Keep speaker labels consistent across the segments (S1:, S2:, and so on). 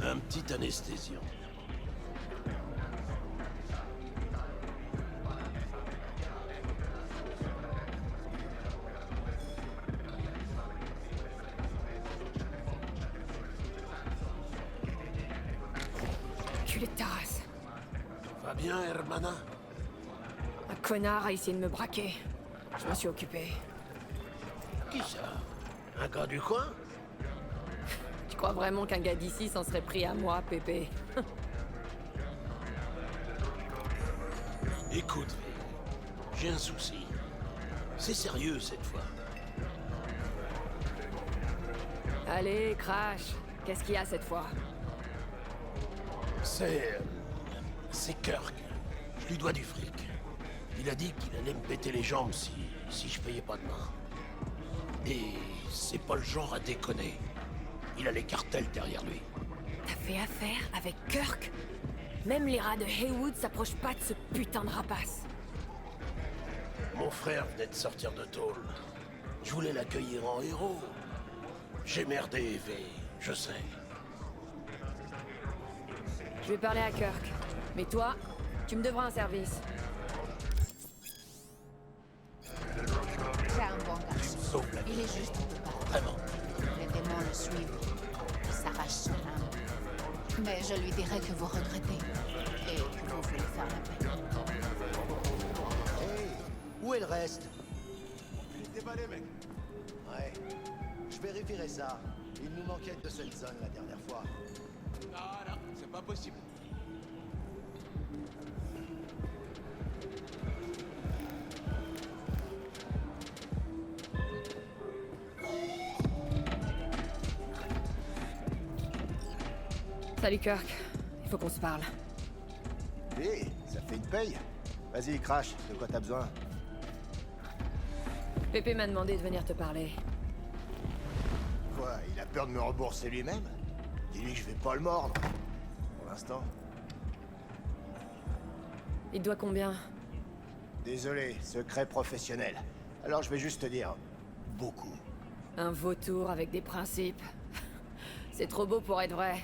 S1: Un petit anesthésiant.
S2: Culé de ta race.
S1: Va bien, Hermana?
S2: Un connard a essayé de me braquer. Je m'en suis occupé.
S1: Qui ça? Un gars du coin?
S2: Tu crois vraiment qu'un gars d'ici s'en serait pris à moi, Pépé?
S1: Écoute, j'ai un souci. C'est sérieux cette fois.
S2: Allez, Crash. Qu'est-ce qu'il y a cette fois?
S1: C'est Kirk. Je lui dois du fric. Il a dit qu'il allait me péter les jambes si je payais pas demain. Et c'est pas le genre à déconner. Il a les cartels derrière lui.
S2: T'as fait affaire avec Kirk? Même les rats de Haywood s'approchent pas de ce putain de rapace.
S1: Mon frère venait de sortir de tôle. Je voulais l'accueillir en héros. J'ai merdé, V, je sais.
S2: Je vais parler à Kirk. Mais toi, tu me devras un service.
S3: C'est un bon garçon.
S1: Sauve la vie.
S3: Il est juste un peu bas.
S1: Vraiment.
S3: Les démons le suivent. Il s'arrache son âme. Mais je lui dirai que vous regrettez. Et que vous voulez faire la paix.
S4: Hey, où est le reste?
S5: Il est déballé, mec.
S4: Ouais. Je vérifierai ça. Il nous manquait de cette zone la dernière fois.
S5: Non, non, c'est pas possible.
S2: Salut Kirk. Il faut qu'on se parle.
S4: Hé, ça fait une paye. Vas-y, Crash, de quoi t'as besoin?
S2: Pépé m'a demandé de venir te parler.
S4: Quoi, il a peur de me rembourser lui-même? Dis-lui que je vais pas le mordre. Pour l'instant.
S2: Il te doit combien?
S4: Désolé, secret professionnel. Alors je vais juste te dire... beaucoup.
S2: Un vautour avec des principes. C'est trop beau pour être vrai.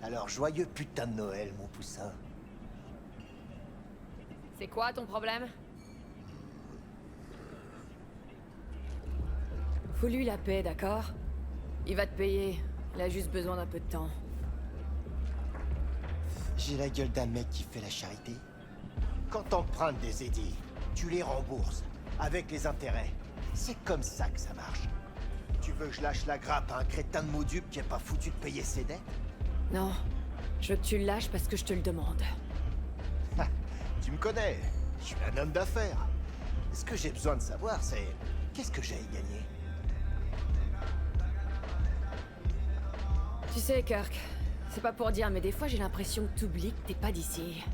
S4: Alors joyeux putain de Noël, mon poussin.
S2: C'est quoi ton problème? Fous-lui la paix, d'accord? Il va te payer. Il a juste besoin d'un peu de temps.
S4: J'ai la gueule d'un mec qui fait la charité. Quand t'empruntes des édits, tu les rembourses, avec les intérêts. C'est comme ça que ça marche. Tu veux que je lâche la grappe à un crétin de Maudup qui est pas foutu de payer ses dettes?
S2: Non. Je veux que tu le lâches parce que je te le demande.
S4: Ha, tu me connais, je suis un homme d'affaires. Ce que j'ai besoin de savoir, c'est... qu'est-ce que j'ai à y gagner?
S2: Tu sais, Kirk, c'est pas pour dire, mais des fois j'ai l'impression que t'oublies que t'es pas d'ici.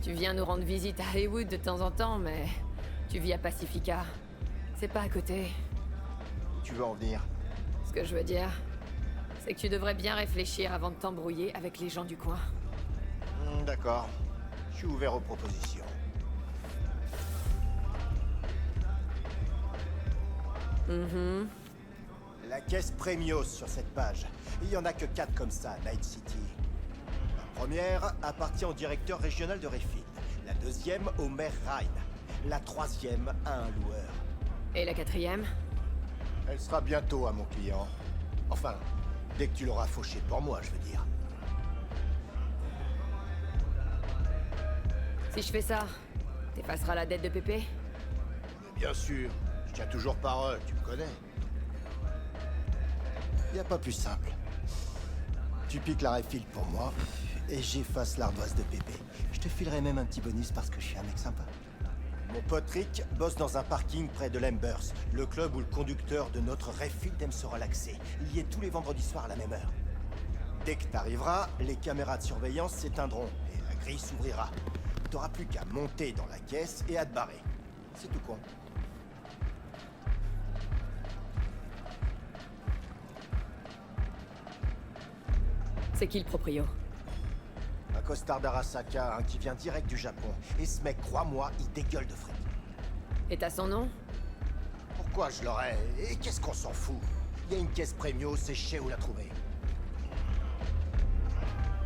S2: Tu viens nous rendre visite à Haywood de temps en temps, mais tu vis à Pacifica. C'est pas à côté.
S4: Tu veux en venir?
S2: Ce que je veux dire, c'est que tu devrais bien réfléchir avant de t'embrouiller avec les gens du coin.
S4: D'accord. Je suis ouvert aux propositions. La caisse Premios sur cette page. Il y en a que 4 comme ça, Night City. La première appartient au directeur régional de Rayfield. La deuxième au maire Ryan. La troisième à un loueur.
S2: Et la quatrième?
S4: Elle sera bientôt à mon client. Enfin, dès que tu l'auras fauché pour moi, je veux dire.
S2: Si je fais ça, t'effaceras la dette de Pépé?
S4: Bien sûr, je tiens toujours parole, tu me connais. Y a pas plus simple. Tu piques la Rayfield pour moi, et j'efface l'ardoise de Pépé. Je te filerai même un petit bonus parce que je suis un mec sympa. Mon pote Rick bosse dans un parking près de l'Embers, le club où le conducteur de notre Rayfield aime se relaxer. Il y est tous les vendredis soirs à la même heure. Dès que t'arriveras, les caméras de surveillance s'éteindront et la grille s'ouvrira. T'auras plus qu'à monter dans la caisse et à te barrer. C'est tout con.
S2: C'est qui le proprio?
S4: Un costard d'Arasaka, qui vient direct du Japon. Et ce mec, crois-moi, il dégueule de fric.
S2: Et t'as son nom?
S4: Pourquoi je l'aurais? Et qu'est-ce qu'on s'en fout? Il y a une caisse premium, c'est chier où la trouver.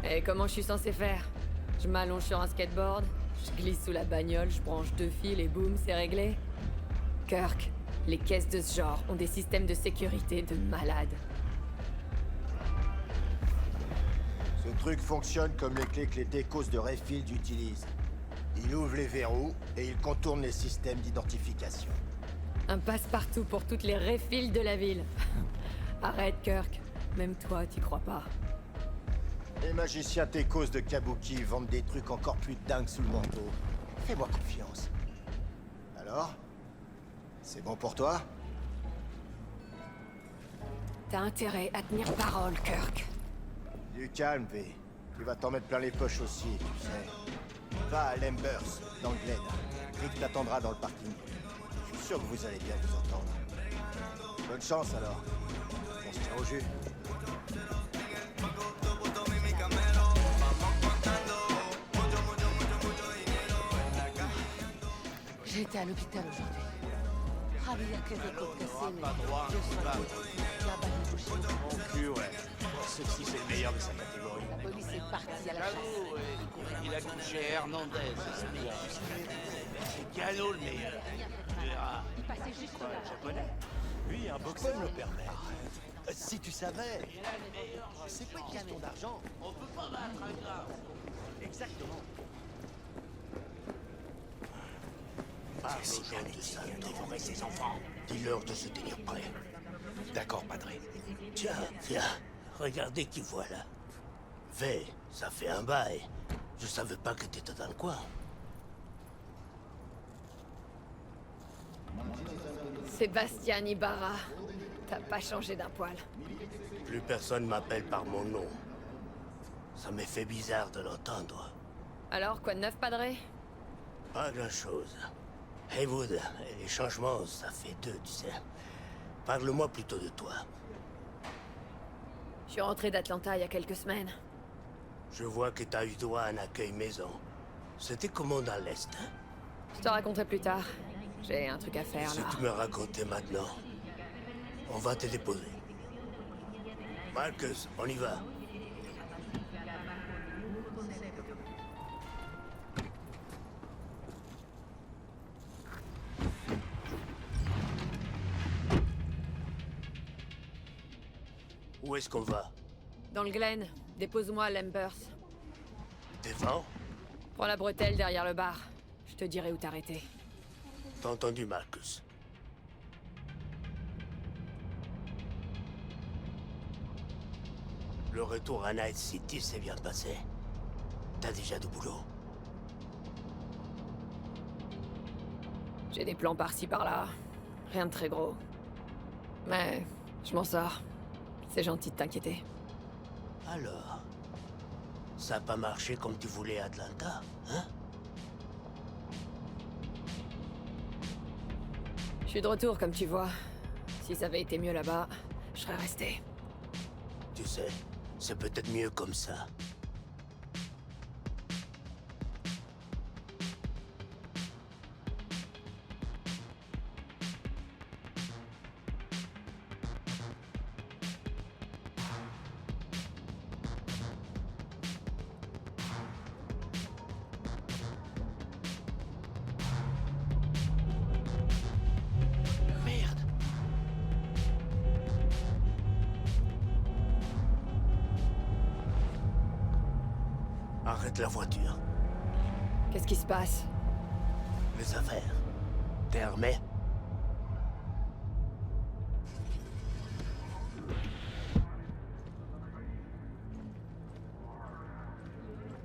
S2: Et comment je suis censé faire? Je m'allonge sur un skateboard, je glisse sous la bagnole, je branche 2 fils et boum, c'est réglé. Kirk, les caisses de ce genre ont des systèmes de sécurité de malade.
S4: Ce truc fonctionne comme les clés que les décos de Rayfield utilisent. Il ouvre les verrous et il contourne les systèmes d'identification.
S2: Un passe-partout pour toutes les refills de la ville. Arrête, Kirk. Même toi, t'y crois pas.
S4: Les magiciens Tekos de Kabuki vendent des trucs encore plus dingues sous le manteau. Fais-moi confiance. Alors? C'est bon pour toi?
S2: T'as intérêt à tenir parole, Kirk.
S4: Du calme, V. Tu vas t'en mettre plein les poches aussi, tu sais. Va à Lembers, dans le Glen. Rick t'attendra dans le parking. Je suis sûr que vous allez bien vous entendre. Bonne chance alors. On se tient au jus.
S3: J'étais à l'hôpital aujourd'hui. Ah, il y a que des côtes cassées, mais je sens la balle est touchée.
S1: Mon cul, ouais. Ceci, c'est le meilleur de sa catégorie.
S3: La police est partie à la chasse.
S5: Il a couché Hernandez, c'est le meilleur. C'est Cano le meilleur. Tu verras.
S3: Il passait juste là.
S5: Japonais.
S4: Oui, un boxeur me le permet. Si tu savais, c'est pas une question d'argent.
S5: On peut pas battre un gars.
S4: Exactement.
S1: Parle aux gens de ça, dévorer ses enfants. Dis-leur de se tenir prêt. D'accord, padré. Tiens, regardez qui voilà. V, ça fait un bail. Je savais pas que t'étais dans le coin.
S2: Sébastien Ibarra. T'as pas changé d'un poil.
S1: Plus personne m'appelle par mon nom. Ça m'est fait bizarre de l'entendre.
S2: Alors, quoi de neuf, padré?
S1: Pas grand-chose. Haywood, les changements, ça fait 2, tu sais. Parle-moi plutôt de toi.
S2: Je suis rentré d'Atlanta il y a quelques semaines.
S1: Je vois que t'as eu droit à un accueil maison. C'était comment dans l'Est, hein?
S2: Je te raconterai plus tard. J'ai un truc à faire,
S1: Si
S2: là.
S1: tu me racontais maintenant, on va te déposer. Marcus, on y va. Où est-ce qu'on va?
S2: Dans le Glen, dépose-moi à Lembers.
S1: Devant?
S2: Prends la bretelle derrière le bar. Je te dirai où t'arrêter.
S1: T'as entendu, Marcus? Le retour à Night City s'est bien passé. T'as déjà du boulot.
S2: J'ai des plans par-ci par-là. Rien de très gros. Mais je m'en sors. C'est gentil de t'inquiéter.
S1: Alors, ça n'a pas marché comme tu voulais à Atlanta, hein?
S2: Je suis de retour, comme tu vois. Si ça avait été mieux là-bas, je serais resté.
S1: Tu sais, c'est peut-être mieux comme ça. Merde! Arrête la voiture.
S2: Qu'est-ce qui se passe?
S1: Les affaires. T'es armé?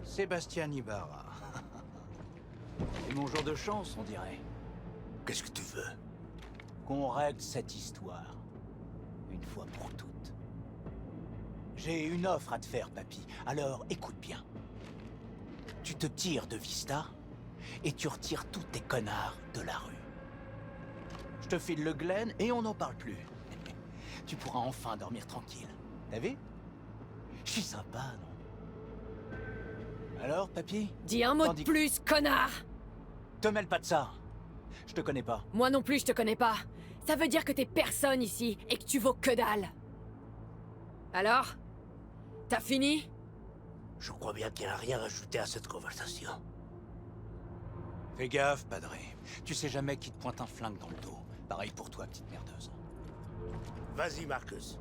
S6: Sébastien Ibarra. C'est mon jour de chance, on dirait.
S1: Qu'est-ce que tu veux?
S6: Qu'on règle cette histoire. Une fois pour toutes. J'ai une offre à te faire, papy. Alors, écoute bien. Tu te tires de Vista, et tu retires tous tes connards de la rue. Je te file le Glen, et on n'en parle plus. Tu pourras enfin dormir tranquille. T'as vu? Je suis sympa, non? Alors, papy?
S2: Dis un mot
S6: Tandis-
S2: de plus, connard!
S6: Te mêle pas de ça. Je te connais pas.
S2: Moi non plus, je te connais pas. Ça veut dire que t'es personne ici, et que tu vaux que dalle. Alors? T'as fini?
S1: Je crois bien qu'il n'y a rien à ajouter à cette conversation.
S6: Fais gaffe, Padré. Tu sais jamais qui te pointe un flingue dans le dos. Pareil pour toi, petite merdeuse.
S1: Vas-y, Marcus.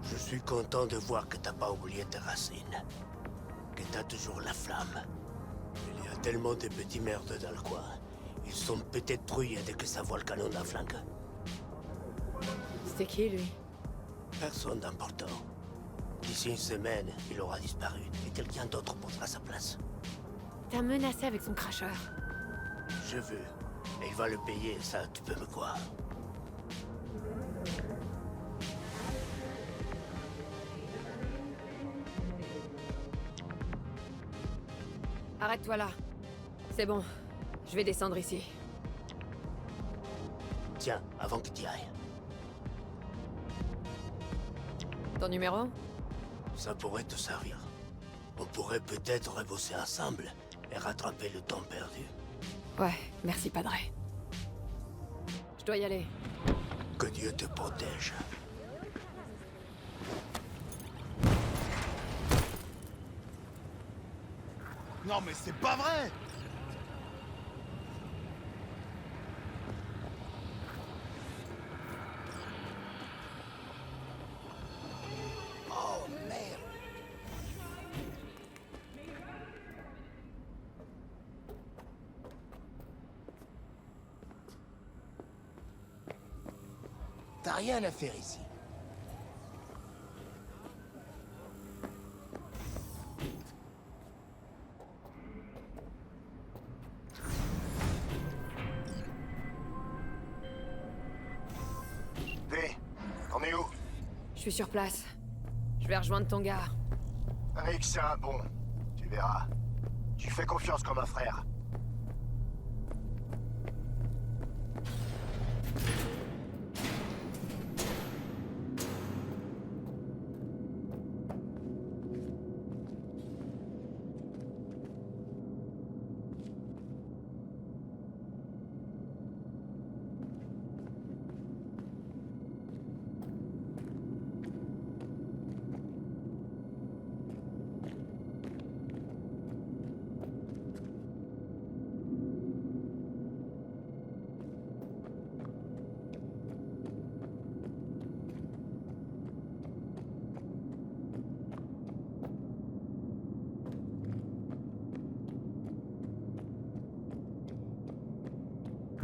S1: Je suis content de voir que t'as pas oublié tes racines. Que t'as toujours la flamme. Il y a tellement de petits merdes dans le coin. Ils sont peut-être trouillés dès que ça voit le canon d'un flingue.
S2: C'était qui, lui?
S1: Personne d'important. D'ici une semaine, il aura disparu et quelqu'un d'autre prendra sa place.
S2: T'as menacé avec son cracheur.
S1: Je veux. Et il va le payer, ça, tu peux me croire.
S2: Arrête-toi là. C'est bon. Je vais descendre ici.
S1: Tiens, avant que tu ailles.
S2: Ton numéro?
S1: Ça pourrait te servir. On pourrait peut-être rebosser ensemble et rattraper le temps perdu.
S2: Ouais, merci, Padré. Je dois y aller.
S1: Que Dieu te protège.
S7: Non mais c'est pas vrai!
S1: Oh merde!
S4: T'as rien à faire ici.
S8: P, t'en es où?
S2: Je suis sur place. Je vais rejoindre ton gars.
S8: Rick, c'est un bon. Tu verras. Tu fais confiance comme un frère.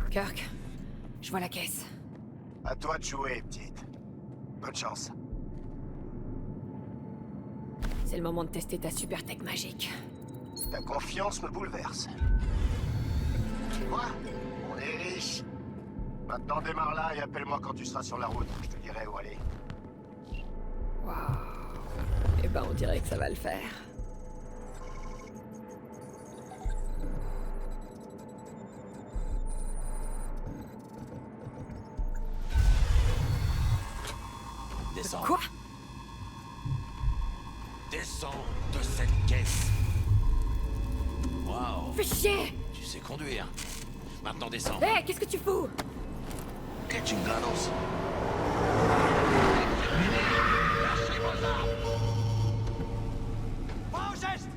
S2: Kirk, je vois la caisse.
S8: À toi de jouer, petite. Bonne chance.
S2: C'est le moment de tester ta super tech magique.
S8: Ta confiance me bouleverse. Tu vois, on est riche. Maintenant démarre là et appelle-moi quand tu seras sur la route. Je te dirai où aller.
S2: Waouh. Eh ben, on dirait que ça va le faire.
S5: Descends.
S2: Quoi?
S5: Descends de cette caisse. Waouh.
S2: Fais chier!
S5: Tu sais conduire. Maintenant descends.
S2: Hé, qu'est-ce que tu fous?
S5: Que chingados.
S7: Pas un geste!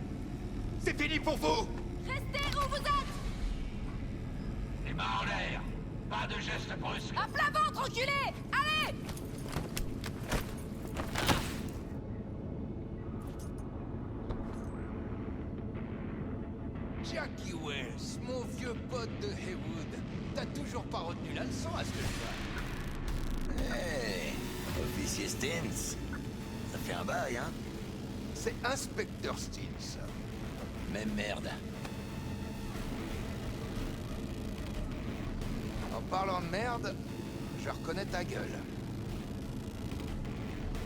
S7: C'est fini pour vous!
S2: Restez où vous êtes!
S5: Les mains en l'air. Pas de gestes brusques.
S2: À plat ventre, enculé! Allez!
S9: Jackie Wells, mon vieux pote de Haywood. T'as toujours pas retenu la leçon à ce que je vois.
S5: Hey, officier Stins. Ça fait un bail, hein?
S9: C'est Inspecteur Stins.
S5: Même merde.
S9: En parlant de merde, je reconnais ta gueule.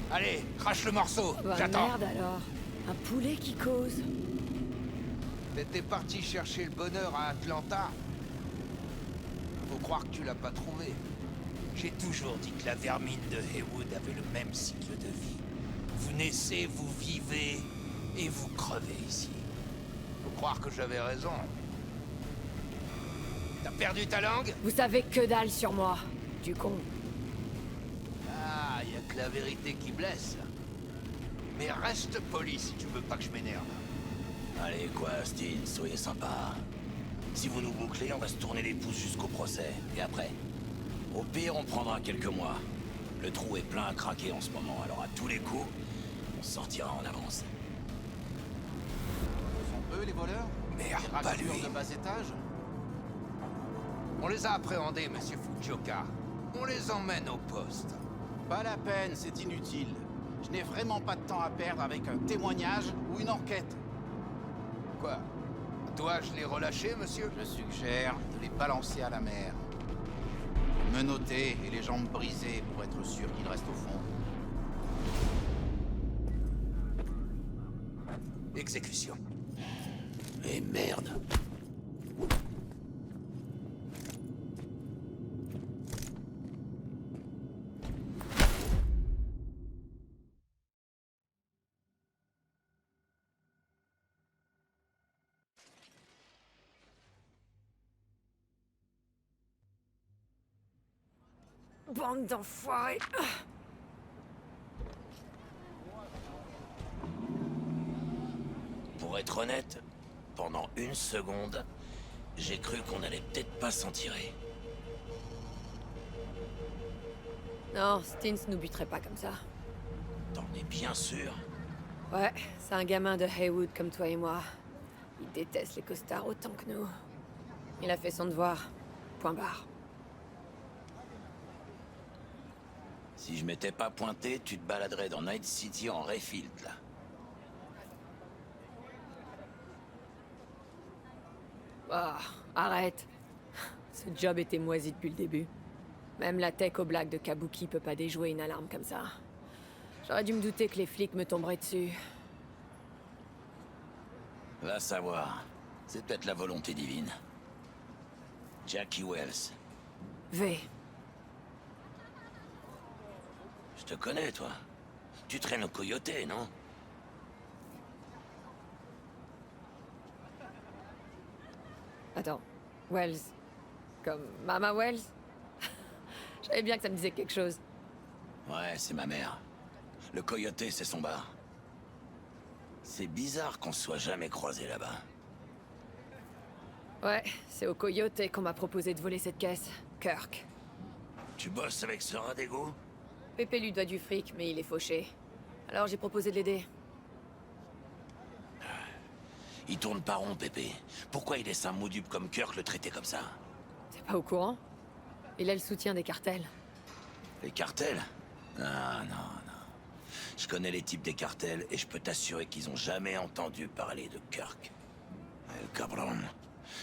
S9: Allez, crache le morceau,
S2: Bah
S9: j'attends.
S2: merde alors. Un poulet qui cause.
S9: T'étais parti chercher le bonheur à Atlanta. Faut croire que tu l'as pas trouvé.
S5: J'ai toujours dit que la vermine de Heywood avait le même cycle de vie. Vous naissez, vous vivez, et vous crevez ici. Faut croire que j'avais raison. T'as perdu ta langue?
S2: Vous savez que dalle sur moi, du con.
S5: Ah, y a que la vérité qui blesse. Mais reste poli si tu veux pas que je m'énerve.
S1: Allez, quoi, Austin, soyez sympa. Si vous nous bouclez, on va se tourner les pouces jusqu'au procès. Et après? Au pire, on prendra quelques mois. Le trou est plein à craquer en ce moment, alors à tous les coups, on sortira en avance.
S9: Ce sont eux les voleurs?
S5: Merde,
S9: Les
S5: pas
S9: racketteurs
S5: lui.
S9: de bas étage?
S5: On les a appréhendés, monsieur Fujioka. On les emmène au poste.
S9: Pas la peine, c'est inutile. Je n'ai vraiment pas de temps à perdre avec un témoignage ou une enquête.
S5: Quoi? Dois-je les relâcher, monsieur?
S9: Je suggère de les balancer à la mer. Menottés et les jambes brisées pour être sûr qu'ils restent au fond.
S5: Exécution.
S1: Et merde.
S2: Bande d'enfoirés.
S1: Pour être honnête, pendant une seconde, j'ai cru qu'on allait peut-être pas s'en tirer.
S2: Non, Stins nous buterait pas comme ça.
S1: T'en es bien sûr?
S2: Ouais, c'est un gamin de Heywood comme toi et moi. Il déteste les costards autant que nous. Il a fait son devoir. Point barre.
S1: Si je m'étais pas pointé, tu te baladerais dans Night City en Rayfield, là.
S2: Ah, arrête. Ce job était moisi depuis le début. Même la tech au black de Kabuki peut pas déjouer une alarme comme ça. J'aurais dû me douter que les flics me tomberaient dessus.
S1: Va savoir. C'est peut-être la volonté divine. Jackie Wells.
S2: V.
S1: Je te connais, toi. Tu traînes au coyoté, non?
S2: Attends. Wells. Comme Mama Wells? Je savais bien que ça me disait quelque chose.
S1: Ouais, c'est ma mère. Le coyoté, c'est son bar. C'est bizarre qu'on se soit jamais croisés là-bas.
S2: Ouais, c'est au Coyote qu'on m'a proposé de voler cette caisse. Kirk.
S1: Tu bosses avec ce rat d'égout?
S2: Pépé lui doit du fric, mais il est fauché. Alors j'ai proposé de l'aider.
S1: Il tourne pas rond, Pépé. Pourquoi il laisse un moudube comme Kirk le traiter comme ça?
S2: T'es pas au courant? Il a le soutien des cartels.
S1: Les cartels? Ah, non, non. Je connais les types des cartels et je peux t'assurer qu'ils ont jamais entendu parler de Kirk. El cabron.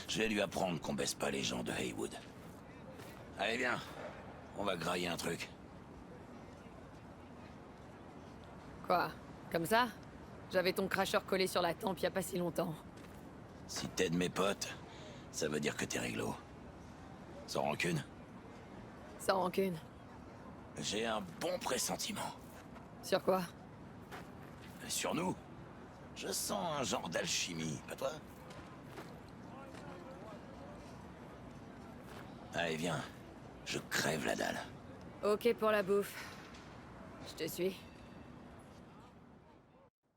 S1: Je vais lui apprendre qu'on baisse pas les gens de Heywood. Allez, viens. On va grailler un truc.
S2: Quoi? Comme ça? J'avais ton cracheur collé sur la tempe il y a pas si longtemps.
S1: Si t'aides mes potes, ça veut dire que t'es réglo. Sans rancune?
S2: Sans rancune.
S1: J'ai un bon pressentiment.
S2: Sur quoi?
S1: Sur nous? Je sens un genre d'alchimie, pas toi? Allez, viens. Je crève la dalle.
S2: Ok pour la bouffe. Je te suis.